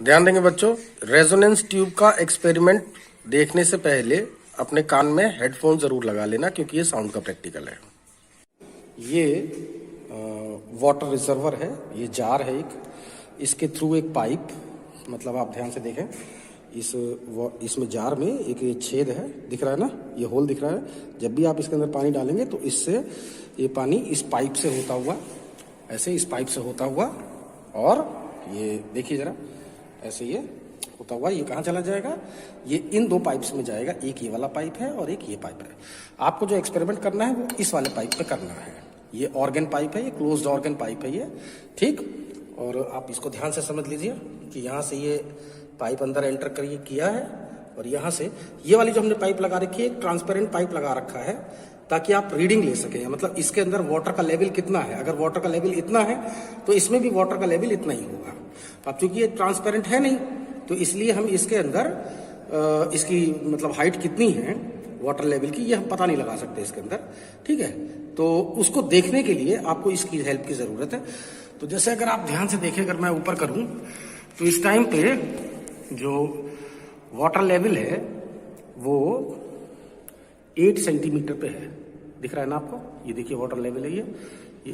ध्यान देंगे बच्चों, रेजोनेंस ट्यूब का एक्सपेरिमेंट देखने से पहले अपने कान में हेडफोन जरूर लगा लेना, क्योंकि ये साउंड का प्रैक्टिकल है। ये वाटर रिजर्वर है, ये जार है एक, इसके थ्रू एक पाइप, मतलब आप ध्यान से देखें, इसमें जार में एक ये छेद है, दिख रहा है ना, ये होल दिख रहा है। जब भी आप इसके अंदर पानी डालेंगे तो इससे ये पानी इस पाइप से होता हुआ, ऐसे इस पाइप से होता हुआ, और ये देखिए जरा, ऐसे ये होता हुआ ये कहाँ चला जाएगा, ये इन दो पाइप्स में जाएगा। एक ये वाला पाइप है और एक ये पाइप है। आपको जो एक्सपेरिमेंट करना है वो इस वाले पाइप पे करना है। ये ऑर्गन पाइप है, ये क्लोज्ड ऑर्गन पाइप है ये, ठीक। और आप इसको ध्यान से समझ लीजिए कि यहाँ से ये पाइप अंदर एंटर किया है, और यहाँ से ये वाली जो हमने पाइप लगा रखी है, एक ट्रांसपेरेंट पाइप लगा रखा है ताकि आप रीडिंग ले सकें, मतलब इसके अंदर वाटर का लेवल कितना है। अगर वाटर का लेवल इतना है तो इसमें भी वाटर का लेवल इतना ही होगा। अब चूंकि ये ट्रांसपेरेंट है नहीं, तो इसलिए हम इसके अंदर इसकी मतलब हाइट कितनी है वाटर लेवल की, ये हम पता नहीं लगा सकते इसके अंदर, ठीक है। तो उसको देखने के लिए आपको इसकी हेल्प की जरूरत है। तो जैसे अगर आप ध्यान से देखें, अगर मैं ऊपर करूं तो इस टाइम पे जो वाटर लेवल है वो 8 सेंटीमीटर पे है, दिख रहा है ना आपको, ये देखिए वाटर लेवल है ये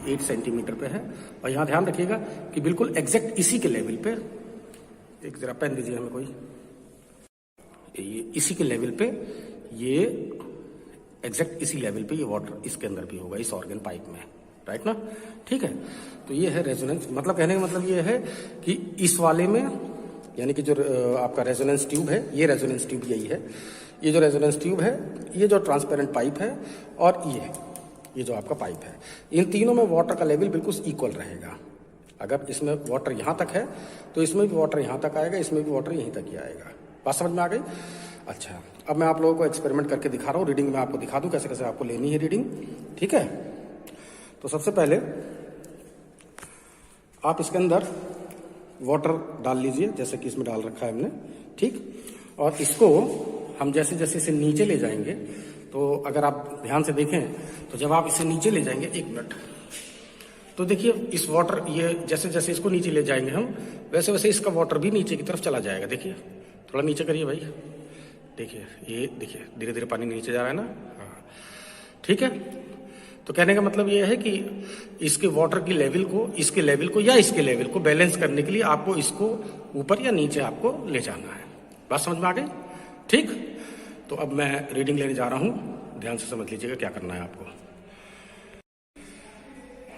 8 सेंटीमीटर पे है। और यहाँ ध्यान रखिएगा कि बिल्कुल एग्जैक्ट इसी के लेवल पे, एक जरा पेन दीजिए हमें कोई, ये इसी के लेवल पे, ये एग्जैक्ट इसी लेवल पे ये वाटर इसके अंदर भी होगा, इस ऑर्गन पाइप में, राइट ना, ठीक है। तो ये है रेजोनेंस, मतलब कहने का मतलब ये है कि इस वाले में, यानी कि जो आपका रेजोनेंस ट्यूब है, ये रेजोनेंस ट्यूब यही है, ये जो रेजोनेंस ट्यूब है, ये जो ट्रांसपेरेंट पाइप है, और ये जो आपका पाइप है, इन तीनों में वाटर का लेवल बिल्कुल इक्वल रहेगा। अगर इसमें वाटर यहाँ तक है तो इसमें भी वाटर यहाँ तक आएगा, इसमें भी वाटर यहीं तक ही आएगा। बात समझ में आ गई? अच्छा, अब मैं आप लोगों को एक्सपेरिमेंट करके दिखा रहा हूँ, रीडिंग में आपको दिखा दूँ कैसे कैसे आपको लेनी है रीडिंग, ठीक है। तो सबसे पहले आप इसके अंदर वाटर डाल लीजिए, जैसे कि इसमें डाल रखा है हमने, ठीक। और इसको हम जैसे जैसे इसे नीचे ले जाएंगे, तो अगर आप ध्यान से देखें तो जब आप इसे नीचे ले जाएंगे, एक मिनट, तो देखिए इस वाटर, ये जैसे जैसे इसको नीचे ले जाएंगे हम, वैसे वैसे इसका वाटर भी नीचे की तरफ चला जाएगा। देखिए थोड़ा नीचे करिए भाई, देखिए ये देखिए धीरे धीरे पानी नीचे जा रहा है ना, हाँ ठीक है। तो कहने का मतलब ये है कि इसके वाटर की लेवल को, इसके लेवल को या इसके लेवल को बैलेंस करने के लिए आपको इसको ऊपर या नीचे आपको ले जाना है। बात समझ में आ गई? ठीक। तो अब मैं रीडिंग लेने जा रहा हूं, ध्यान से समझ लीजिएगा क्या करना है आपको।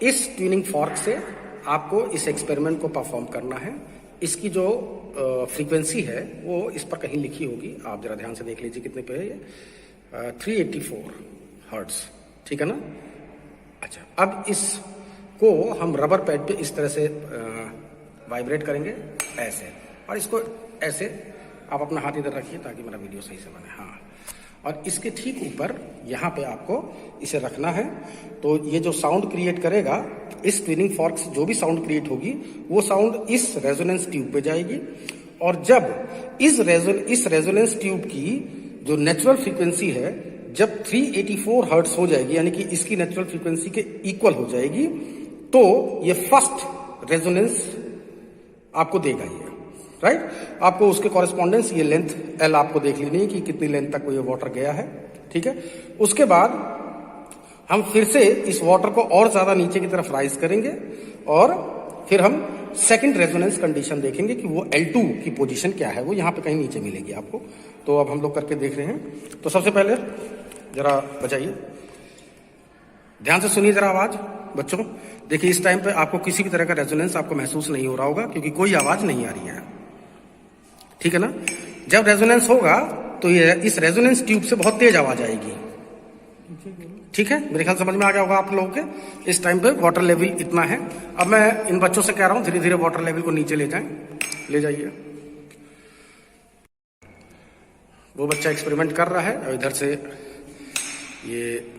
इस ट्यूनिंग फॉर्क से आपको इस एक्सपेरिमेंट को परफॉर्म करना है। इसकी जो फ्रीक्वेंसी है वो इस पर कहीं लिखी होगी, आप जरा ध्यान से देख लीजिए कितने पे है ये, 384 हर्ट्ज, ठीक है ना। अच्छा, अब इसको हम रबर पैड पे इस तरह से वाइब्रेट करेंगे ऐसे, और इसको ऐसे आप अपना हाथ इधर रखिए ताकि मेरा वीडियो सही से बने, हाँ। और इसके ठीक ऊपर यहाँ पे आपको इसे रखना है। तो ये जो साउंड क्रिएट करेगा, इस ट्यूनिंग फॉर्क से जो भी साउंड क्रिएट होगी, वो साउंड इस रेजोनेंस ट्यूब पे जाएगी। और जब इस रेजोनेंस ट्यूब की जो नेचुरल फ्रीक्वेंसी है, जब 384 हर्ट्ज हो जाएगी, यानी कि इसकी नेचुरल फ्रीक्वेंसी के इक्वल हो जाएगी, तो ये फर्स्ट रेजोनेंस आपको देगा ये, राइट। आपको उसके कॉरेस्पॉन्डेंस ये लेंथ एल आपको देख लेनी है कि कितनी लेंथ तक ये वाटर गया है, ठीक है। उसके बाद हम फिर से इस वाटर को और ज्यादा नीचे की तरफ राइज करेंगे, और फिर हम सेकंड रेजोनेंस कंडीशन देखेंगे कि वो L2 की पोजीशन क्या है, वो यहाँ पे कहीं नीचे मिलेगी आपको। तो अब हम लोग करके देख रहे हैं। तो सबसे पहले जरा बजाइए, ध्यान से सुनिए जरा आवाज बच्चों। देखिए इस टाइम पे आपको किसी भी तरह का रेजोनेंस आपको महसूस नहीं हो रहा होगा, क्योंकि कोई आवाज नहीं आ रही है, ठीक है ना। जब रेजोनेंस होगा तो ये इस रेजोनेंस ट्यूब से बहुत तेज आवाज आएगी, ठीक है। मेरे ख्याल समझ में आ गया होगा आप लोगों के। इस टाइम पे वाटर लेवल इतना है। अब मैं इन बच्चों से कह रहा हूं धीरे धीरे वाटर लेवल को नीचे ले जाएं, ले जाइए। वो बच्चा एक्सपेरिमेंट कर रहा है और इधर से ये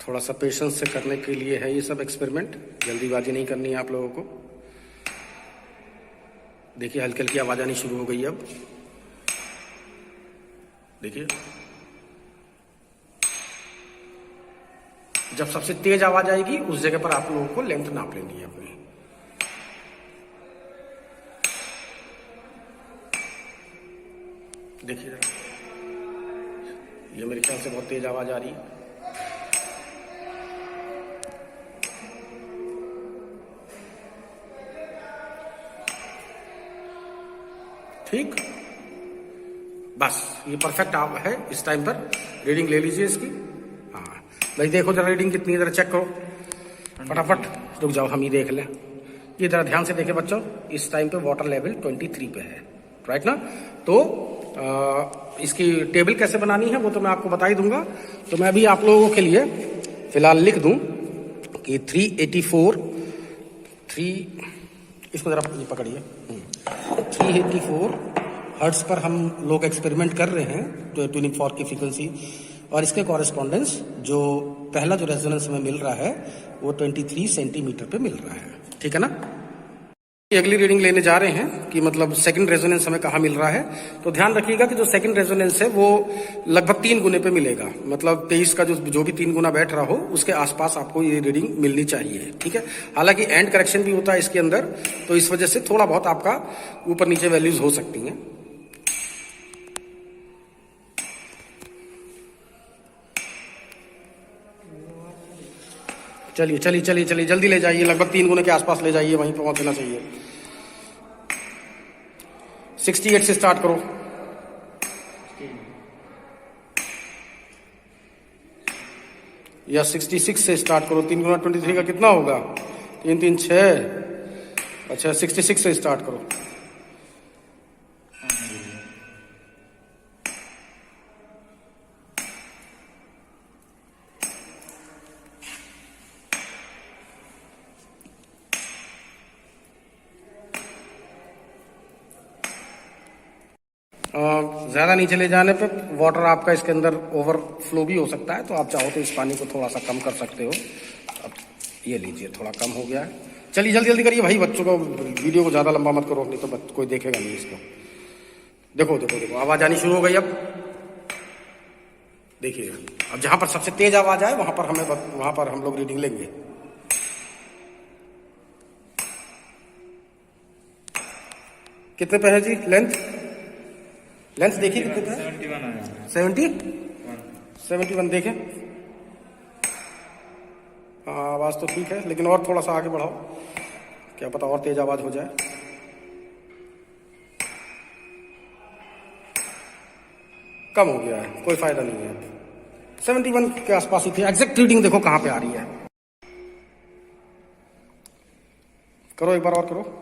थोड़ा सा पेशेंस से करने के लिए है ये सब एक्सपेरिमेंट, जल्दीबाजी नहीं करनी है आप लोगों को। देखिए हल्की हल्की आवाज आनी शुरू हो गई है अब। देखिए जब सबसे तेज आवाज आएगी उस जगह पर आप लोगों को लेंथ नाप लेनी है अपनी। देखिए ये मेरे ख्याल से बहुत तेज आवाज आ रही है। ठीक, बस ये परफेक्ट आप है। इस टाइम पर रीडिंग ले लीजिए इसकी। हाँ भाई देखो जरा रीडिंग कितनी है, जरा चेक करो फटाफट। रुक जाओ हम ही देख लें। ये जरा ध्यान से देखें बच्चों, इस टाइम पे वाटर लेवल 23 पे है, राइट ना। तो इसकी टेबल कैसे बनानी है वो तो मैं आपको बता ही दूंगा। तो मैं अभी आप लोगों के लिए फिलहाल लिख दूं कि 384 इसको जरा पकड़िए। 384 हर्ट्ज पर हम लोग एक्सपेरिमेंट कर रहे हैं तो ट्यूनिंग फॉर्क की फ्रीक्वेंसी, और इसके कॉरेस्पॉन्डेंस जो पहला जो रेजोनेंस हमें मिल रहा है वो 23 सेंटीमीटर पे मिल रहा है, ठीक है ना। अगली रीडिंग लेने जा रहे हैं कि मतलब सेकंड रेजोनेंस हमें कहाँ मिल रहा है। तो ध्यान रखिएगा कि जो सेकंड रेजोनेंस है वो लगभग 3 गुने पे मिलेगा, मतलब 23 का जो भी 3 गुना बैठ रहा हो उसके आसपास आपको ये रीडिंग मिलनी चाहिए, ठीक है। हालांकि एंड करेक्शन भी होता है इसके अंदर, तो इस वजह से थोड़ा बहुत आपका ऊपर नीचे वैल्यूज हो सकती हैं। चलिए चलिए चलिए चलिए जल्दी ले जाइए, लगभग 3 गुने के आसपास ले जाइए, वहीं पर पहुंच देना चाहिए। 68 से स्टार्ट करो। या 66 से स्टार्ट करो। 3 गुना 23 का कितना होगा? 3 3 6। अच्छा 66 से स्टार्ट करो। ज्यादा नीचे ले जाने पे वाटर आपका इसके अंदर ओवरफ्लो भी हो सकता है, तो आप चाहो तो इस पानी को थोड़ा सा कम कर सकते हो। अब ये लीजिए थोड़ा कम हो गया है। चलिए जल्दी जल्दी करिए भाई, बच्चों को वीडियो को ज्यादा लंबा मत करो, नहीं तो कोई देखेगा नहीं इसको। देखो देखो देखो आवाज आनी शुरू हो गई अब। देखिए अब जहां पर सबसे तेज आवाज आए वहां पर हम लोग रीडिंग लेंगे। कितने पे है जी लेंथ? लेंथ देखिए कितने पे है? 71 देखें। हाँ आवाज तो ठीक है, लेकिन और थोड़ा सा आगे बढ़ाओ, क्या पता और तेज आवाज हो जाए। कम हो गया है, कोई फायदा नहीं है। 71 के आसपास ही थी। एग्जैक्ट रीडिंग देखो कहां पे आ रही है। करो एक बार और करो।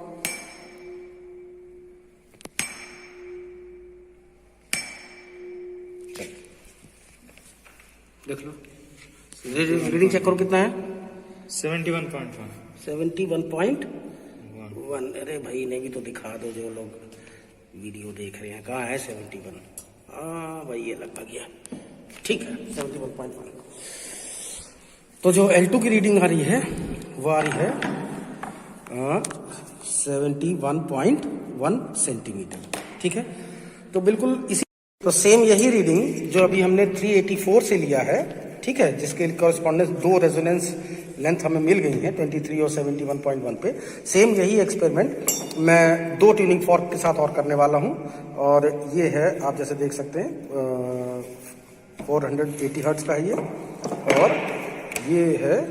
देख लो रीडिंग चेक करो कितना है। 71.1। 71.1। अरे भाई ने भी तो दिखा दो जो लोग वीडियो देख रहे हैं, कहाँ है 71? हाँ भाई ये लगभग गया, ठीक है 71.1। तो जो L2 की रीडिंग आ रही है वो आ रही है 71.1 सेंटीमीटर, ठीक है। तो बिल्कुल इसी तो सेम यही रीडिंग जो अभी हमने 384 से लिया है, ठीक है, जिसके कॉरेस्पॉन्डेंस 2 रेजोनेंस लेंथ हमें मिल गई है 23 और 71.1 पे। सेम यही एक्सपेरिमेंट मैं 2 ट्यूनिंग फॉर्क के साथ और करने वाला हूं, और ये है आप जैसे देख सकते हैं 480 हर्ट्ज का है ये, और ये है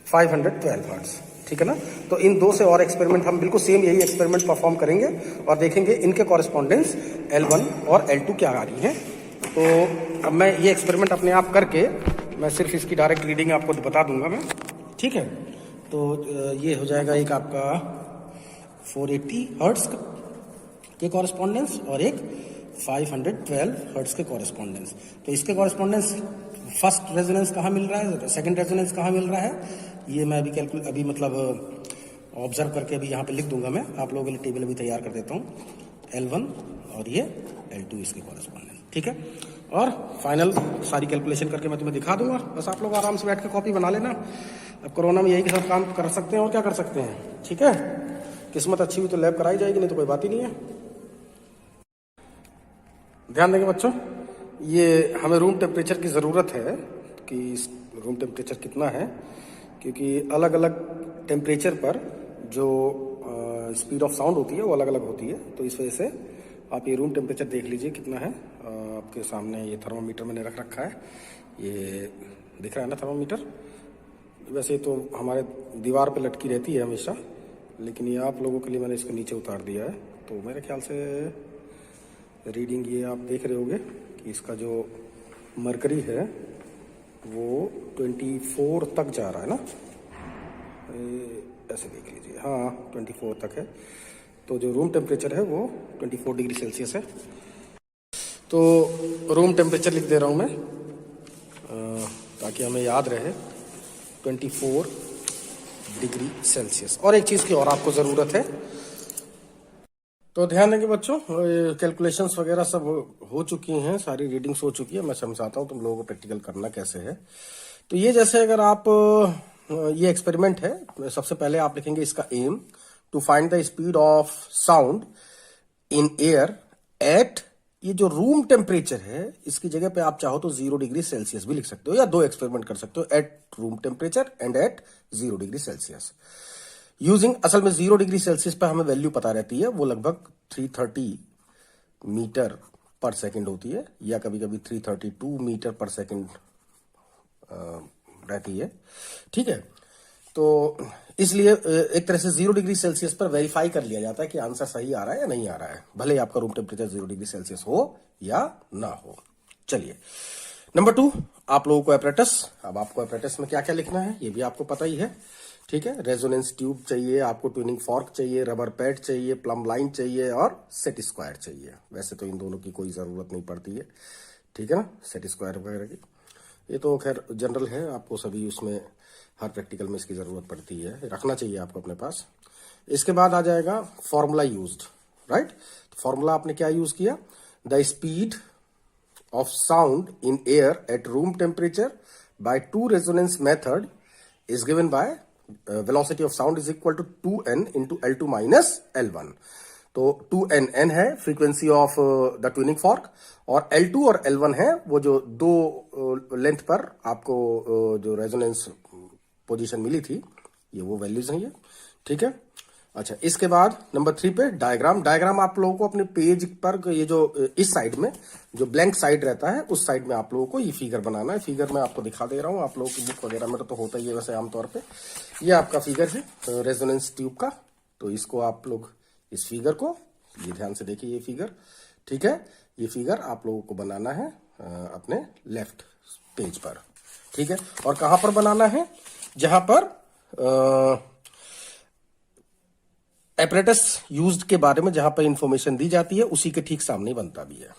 512 हर्ट्ज, ठीक है ना। तो इन 2 से और एक्सपेरिमेंट हम बिल्कुल सेम यही एक्सपेरिमेंट परफॉर्म करेंगे और देखेंगे इनके कॉरेस्पॉन्डेंस L1 और L2 क्या आ रही है। तो अब मैं ये एक्सपेरिमेंट अपने आप करके मैं सिर्फ इसकी डायरेक्ट रीडिंग आपको बता दूंगा मैं, ठीक है। तो ये हो जाएगा एक आपका 480 हर्ट्ज के कॉरेस्पॉन्डेंस और एक 512 हर्ट्ज के कॉरेस्पॉन्डेंस। तो इसके कॉरेस्पॉन्डेंस फर्स्ट रेजोनेंस कहाँ मिल रहा है, सेकंड रेजोनेंस कहाँ मिल रहा है, ये मैं अभी मतलब ऑब्जर्व करके अभी यहाँ पे लिख दूंगा। मैं आप लोगों के लिए टेबल भी तैयार कर देता हूँ। L1 और ये L2 इसके कॉरेस्पॉन्डेंस, ठीक है। और फाइनल सारी कैलकुलेशन करके मैं तुम्हें दिखा दूंगा, बस आप लोग आराम से बैठ के कॉपी बना लेना। अब कोरोना में यही सब काम कर सकते हैं और क्या कर सकते हैं, ठीक है। किस्मत अच्छी हुई तो लैब कराई जाएगी, नहीं तो कोई बात ही नहीं है। ध्यान देंगे बच्चों, ये हमें रूम टेम्परेचर की ज़रूरत है कि रूम टेम्परेचर कितना है, क्योंकि अलग अलग टेम्परेचर पर जो स्पीड ऑफ साउंड होती है वो अलग अलग होती है। तो इस वजह से आप ये रूम टेम्परेचर देख लीजिए कितना है। आपके सामने ये थर्मामीटर मैंने रख रखा है, ये दिख रहा है ना थर्मामीटर। वैसे तो हमारे दीवार पे लटकी रहती है हमेशा, लेकिन ये आप लोगों के लिए मैंने इसको नीचे उतार दिया है। तो मेरे ख्याल से रीडिंग ये आप देख रहे होंगे कि इसका जो मरकरी है वो 24 तक जा रहा है ना, ऐसे देख लीजिए, हाँ 24 तक है। तो जो रूम टेम्परेचर है वो 24 डिग्री सेल्सियस है। तो रूम टेम्परेचर लिख दे रहा हूँ मैं ताकि हमें याद रहे, 24 डिग्री सेल्सियस। और एक चीज़ की और आपको ज़रूरत है, तो ध्यान देंगे बच्चों, कैलकुलेशंस वगैरह सब हो चुकी हैं, सारी रीडिंग्स हो चुकी है। मैं समझाता हूँ तुम लोगों को प्रैक्टिकल करना कैसे है। तो ये जैसे अगर आप ये एक्सपेरिमेंट है, सबसे पहले आप लिखेंगे इसका aim to find the speed of sound in air at, ये जो रूम टेम्परेचर है इसकी जगह पे आप चाहो तो 0 डिग्री सेल्सियस भी लिख सकते हो, या दो एक्सपेरिमेंट कर सकते हो, at room temperature and at 0 degree celsius. Using, असल में 0 डिग्री सेल्सियस पर हमें वैल्यू पता रहती है, वो लगभग 330 मीटर पर सेकंड होती है, या कभी कभी 332 मीटर पर सेकंड रहती है। ठीक है, तो इसलिए एक तरह से 0 डिग्री सेल्सियस पर वेरीफाई कर लिया जाता है कि आंसर सही आ रहा है या नहीं आ रहा है, भले ही आपका रूम टेम्परेचर 0 डिग्री सेल्सियस हो या ना हो। चलिए, नंबर 2, आप लोगों को एपरेटस। अब आपको एपरेटस में क्या क्या लिखना है ये भी आपको पता ही है। ठीक है, रेजोनेंस ट्यूब चाहिए आपको, ट्यूनिंग फॉर्क चाहिए, रबर पैड चाहिए, प्लम लाइन चाहिए और सेट स्क्वायर चाहिए। वैसे तो इन दोनों की कोई जरूरत नहीं पड़ती है, ठीक है ना, सेट स्क्वायर वगैरह की। ये तो खैर जनरल है, आपको सभी उसमें हर प्रैक्टिकल में इसकी जरूरत पड़ती है, रखना चाहिए आपको अपने पास। इसके बाद आ जाएगा फॉर्मूला यूज्ड, राइट। फॉर्मूला आपने क्या यूज किया, the speed of sound in air at room temperature by two resonance method is given by velocity of sound is equal to 2n into L2 minus L1। तो 2n n है frequency of the tuning fork, और L2 और L1 है वो जो दो length पर आपको जो रेजोनेंस पोजीशन मिली थी, ये वो वैल्यूज हैं ये। ठीक है, अच्छा, इसके बाद नंबर 3 पे डायग्राम आप लोगों को अपने पेज पर ये जो इस साइड में जो ब्लैंक साइड रहता है उस साइड में आप लोगों को ये फिगर बनाना है। फिगर मैं आपको दिखा दे रहा हूँ, आप लोगों की बुक वगैरह में तो होता ही है वैसे आमतौर पे। ये आपका फिगर है रेजोनेंस ट्यूब का, तो इसको आप लोग इस फिगर को ये ध्यान से देखिए, ये फिगर, ठीक है, ये फिगर आप लोगों को बनाना है अपने लेफ्ट पेज पर। ठीक है, और कहां पर बनाना है, जहां पर एपरेटस यूज्ड के बारे में जहां पर इंफॉर्मेशन दी जाती है उसी के ठीक सामने बनता भी है।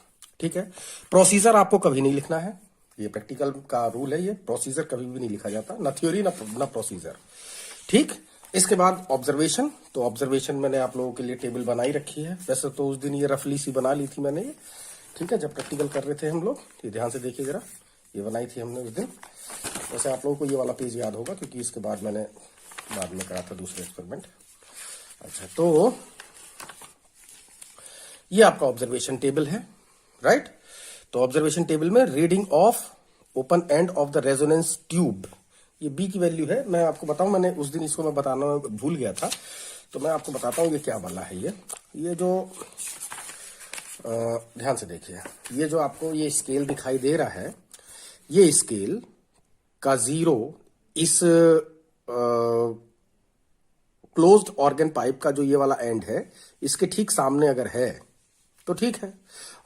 ठीक है, प्रोसीजर आपको कभी नहीं लिखना है, ये प्रैक्टिकल का रूल है, ये प्रोसीजर कभी भी नहीं लिखा जाता, ना थ्योरी ना प्रोसीजर। ठीक, इसके बाद ऑब्जर्वेशन। तो ऑब्जर्वेशन मैंने आप लोगों के लिए टेबल बनाई रखी है, वैसे तो उस दिन ये रफली सी बना ली थी मैंने ये, ठीक है, जब प्रैक्टिकल कर रहे थे हम लोग। ये ध्यान से देखिए जरा, ये बनाई थी हमने उस दिन। वैसे आप लोगों को ये वाला पेज याद होगा क्योंकि इसके बाद मैंने बाद में करा था दूसरे एक्सपेरिमेंट। अच्छा, तो ये आपका ऑब्जर्वेशन टेबल है, राइट। तो ऑब्जर्वेशन टेबल में reading of open end of the resonance tube, ये बी की वैल्यू है। मैं आपको बताऊं, मैंने उस दिन इसको मैं बताना भूल गया था, तो मैं आपको बताता हूं ये क्या वाला है। ये जो ध्यान से देखिए, ये जो आपको ये स्केल दिखाई दे रहा है, ये स्केल का 0 इस क्लोज्ड ऑर्गन पाइप का जो ये वाला एंड है इसके ठीक सामने अगर है तो ठीक है,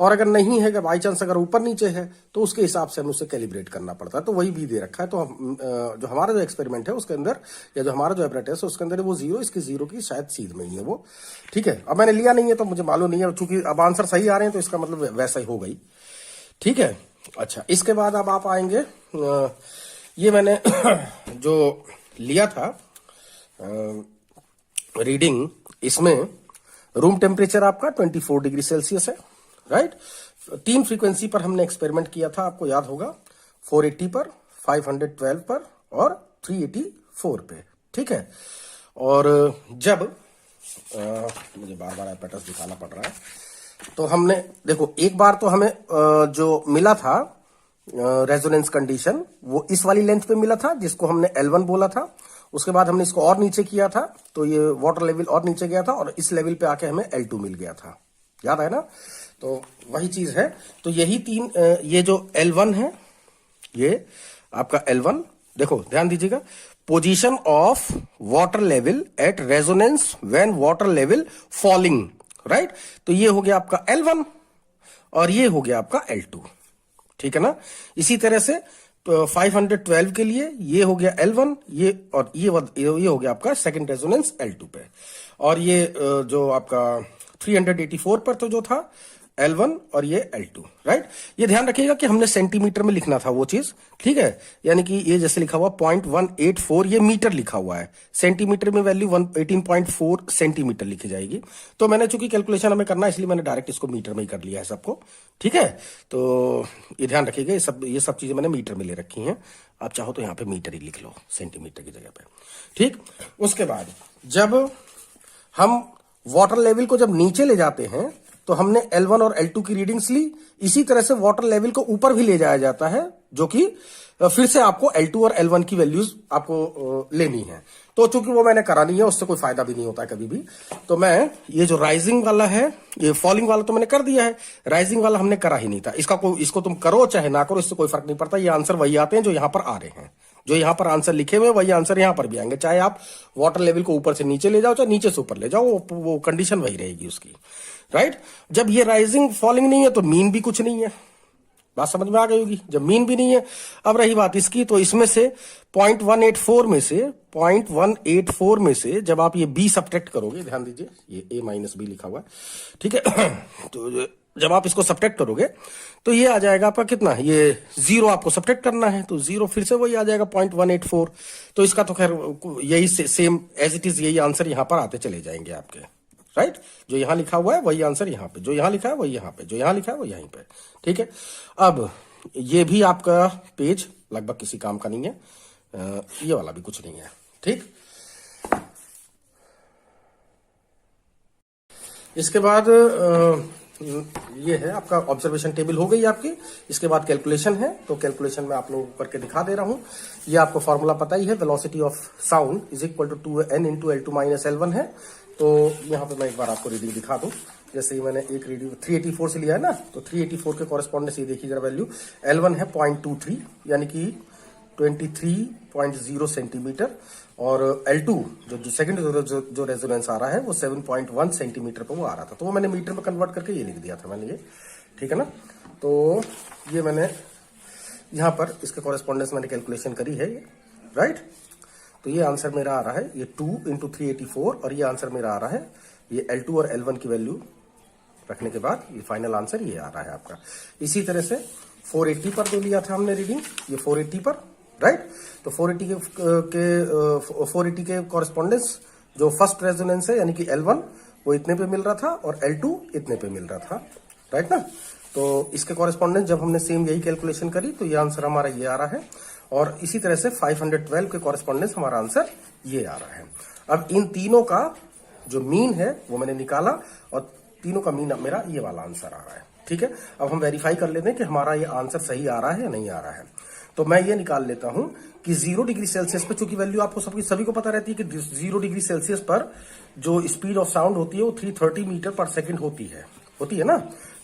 और अगर नहीं है, बाई चांस अगर ऊपर नीचे है तो उसके हिसाब से हमें उसे कैलिब्रेट करना पड़ता है। तो वही भी दे रखा है। तो जो हमारा जो एक्सपेरिमेंट है उसके अंदर, या जो हमारा जो एपरेटस है उसके अंदर वो 0, इसकी 0 की शायद सीध में ही है वो। ठीक है, अब मैंने लिया नहीं है तो मुझे मालूम नहीं है, चूंकि अब आंसर सही आ रहे हैं तो इसका मतलब वैसा ही हो गई। ठीक है, अच्छा, इसके बाद अब आप आएंगे, ये मैंने जो लिया था रीडिंग, इसमें रूम टेम्परेचर आपका 24 डिग्री सेल्सियस है, राइट। 3 फ्रीक्वेंसी पर हमने एक्सपेरिमेंट किया था, आपको याद होगा, 480 पर, 512 पर और 384 पे। ठीक है, और जब मुझे बार बार एपेटस दिखाना पड़ रहा है। तो हमने देखो एक बार तो हमें जो मिला था रेजोनेंस कंडीशन वो इस वाली लेंथ पे मिला था जिसको हमने L1 बोला था। उसके बाद हमने इसको और नीचे किया था तो ये वाटर लेवल और नीचे गया था और इस लेवल पे आके हमें L2 मिल गया था, याद है ना। तो वही चीज है। तो यही तीन ये जो L1 है ये आपका L1, देखो ध्यान दीजिएगा, position of water level at resonance when water level falling, right. तो ये हो गया आपका L1 और ये हो गया आपका L2, ठीक है ना। इसी तरह से 512 के लिए ये हो गया L1, ये और ये हो गया आपका सेकंड रेजोनेंस L2 पे। और ये जो आपका 384 पर तो जो था L1 और ये L2, राइट। ये ध्यान रखिएगा कि हमने सेंटीमीटर में लिखना था वो चीज, ठीक है। यानी कि ये जैसे लिखा हुआ 0.184 ये मीटर लिखा हुआ है, सेंटीमीटर में वैल्यू 18.4 सेंटीमीटर लिखी जाएगी। तो मैंने चूंकि कैलकुलेशन हमें करना है इसलिए मैंने डायरेक्ट इसको मीटर में ही कर लिया है सबको, ठीक है। तो ये ध्यान रखिएगा, ये सब चीजें मैंने मीटर में ले रखी हैं। आप चाहो तो यहाँ पे मीटर ही लिख लो सेंटीमीटर की जगह पे, ठीक। उसके बाद जब हम वाटर लेवल को जब नीचे ले जाते हैं तो हमने L1 और L2 की रीडिंग्स ली। इसी तरह से वाटर लेवल को ऊपर भी ले जाया जाता है, जो कि फिर से आपको L2 और L1 की वैल्यूज आपको लेनी है। तो चूंकि वो मैंने करा नहीं है, उससे कोई फायदा भी नहीं होता है कभी भी। तो मैं ये जो राइजिंग वाला है, ये फॉलिंग वाला तो मैंने कर दिया है, राइजिंग वाला हमने करा ही नहीं था। इसको तुम करो चाहे ना करो, इससे कोई फर्क नहीं पड़ता। ये आंसर वही आते हैं जो यहां पर आ रहे हैं, जो यहां पर आंसर लिखे हुए वही आंसर यहां पर भी आएंगे। चाहे आप वाटर लेवल को ऊपर से नीचे ले जाओ चाहे नीचे से ऊपर ले जाओ, वो कंडीशन वही रहेगी उसकी, राइट। जब ये राइजिंग फॉलिंग नहीं है तो मीन भी कुछ नहीं है, बात समझ में आ गई होगी। जब मीन भी नहीं है, अब रही बात इसकी, तो इसमें से 0.184 में से जब आप ये बी सब्ट्रैक्ट करोगे, ध्यान दीजिए ये A माइनस बी लिखा हुआ है, ठीक है। तो जब आप इसको सब्ट्रैक्ट करोगे तो ये आ जाएगा आपका कितना, ये 0 आपको सब्ट्रैक्ट करना है तो 0 फिर से वही आ जाएगा 0.184। तो इसका तो खैर यही सेम एज इट इज यही आंसर यहां पर आते चले जाएंगे आपके, राइट। जो यहां लिखा हुआ है वही आंसर यहां पे, जो यहां लिखा है वही यहां पे, जो यहां लिखा है वो यहीं पे, ठीक है। अब ये भी आपका पेज लगभग किसी काम का नहीं है, ये वाला भी कुछ नहीं है, ठीक। इसके बाद ये है आपका ऑब्जर्वेशन टेबल हो गई आपकी। इसके बाद कैलकुलेशन है, तो कैलकुलेशन में आप लोगों को करके दिखा दे रहा हूं। ये आपको फॉर्मूला पता ही है, velocity of sound is equal to 2n into L2 minus L1 है। तो यहाँ पे मैं एक बार आपको रीडिंग दिखा दूं। जैसे ही मैंने एक रीडिंग 384 से लिया है ना, तो 384 के कॉरेस्पॉन्डेंस ये देखिए जरा वैल्यू। L1 है 0.23 यानी कि 23.0 सेंटीमीटर, और L2 जो सेकंड जो रेजोनेंस आ रहा है वो 7.1 सेंटीमीटर पे वो आ रहा था। तो वो मैंने मीटर में कन्वर्ट करके ये लिख दिया था मैंने, ये ठीक है ना। तो ये मैंने यहाँ पर इसके कॉरेस्पॉन्डेंस मैंने कैलकुलेशन करी है, राइट। तो ये आंसर मेरा आ रहा है ये 2 इंटू 384, और ये आंसर मेरा आ रहा है ये L2 और L1 की वैल्यू रखने के बाद ये फाइनल आंसर ये आ रहा है आपका। इसी तरह से 480 पर जो लिया था हमने रीडिंग, ये 480 पर, राइट। तो 480 के कॉरेस्पॉन्डेंस जो फर्स्ट रेजोनेंस है यानी कि L1 वो इतने पे मिल रहा था और L2 इतने पे मिल रहा था, राइट ना। तो इसके कॉरेस्पॉन्डेंस जब हमने सेम यही कैलकुलेशन करी तो ये आंसर हमारा ये आ रहा है, और इसी तरह से 512 के कॉरेस्पॉन्डेंस हमारा आंसर ये आ रहा है। अब इन तीनों का जो मीन है वो मैंने निकाला, और तीनों का मीन मेरा ये वाला आंसर आ रहा है, ठीक है। अब हम वेरीफाई कर लेते हैं कि हमारा ये आंसर सही आ रहा है या नहीं आ रहा है। तो मैं ये निकाल लेता हूं कि 0 डिग्री सेल्सियस पे, चूंकि वैल्यू आपको सभी को पता रहती है कि 0 डिग्री सेल्सियस पर जो स्पीड ऑफ साउंड होती है वो 330 मीटर पर सेकेंड होती है ना।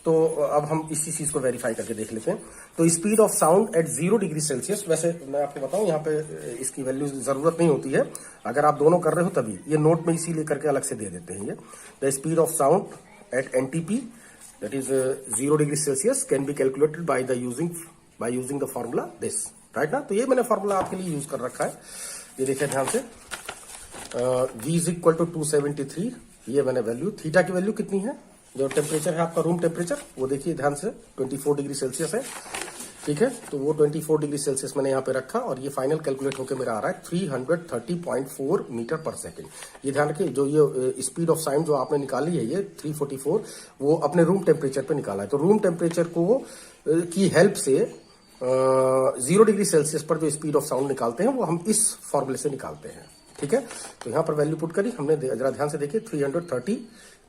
तो अब हम इसी चीज को वेरीफाई करके देख लेते हैं। तो speed of sound eight 0 degree Celsius, वैसे मैं आपको बताऊं यहाँ पे इसकी वैल्यू जरूरत नहीं होती है, अगर आप दोनों कर रहे हो तभी, ये नोट में इसीलिए करके अलग से दे देते हैं ये। The speed of sound eight NTP that is 0 degree Celsius can be calculated by using the formula this, right ना। तो ये मैंने फॉर्मूला आपके लिए यूज कर रखा है, ये देखिए ध्यान से। V इज इक्वल टू 273, ये मैंने वैल्यू, थीटा की वैल्यू कितनी है, जो टेम्परेचर है आपका रूम टेम्परेचर वो देखिए ध्यान से 24 डिग्री सेल्सियस है, ठीक है। तो वो 24 डिग्री सेल्सियस मैंने यहाँ पे रखा, और ये फाइनल कैलकुलेट होकर मेरा आ रहा है 330.4 मीटर पर सेकेंड। ये ध्यान रखिए, जो ये स्पीड ऑफ साउंड जो आपने निकाली है ये 344, वो अपने रूम टेम्परेचर पे निकाला है। तो रूम टेम्परेचर को की हेल्प से 0 डिग्री सेल्सियस पर जो स्पीड ऑफ साउंड निकालते हैं वो हम इस फॉर्मूले से निकालते हैं, ठीक है, तो यहाँ पर वैल्यू पुट करी हमने, जरा ध्यान से देखिए 330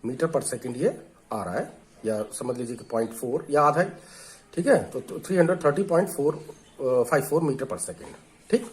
मीटर पर सेकंड ये आ रहा है, या समझ लीजिए कि 0.4 या आधा ही, ठीक है, तो 330.454 मीटर पर सेकंड, ठीक।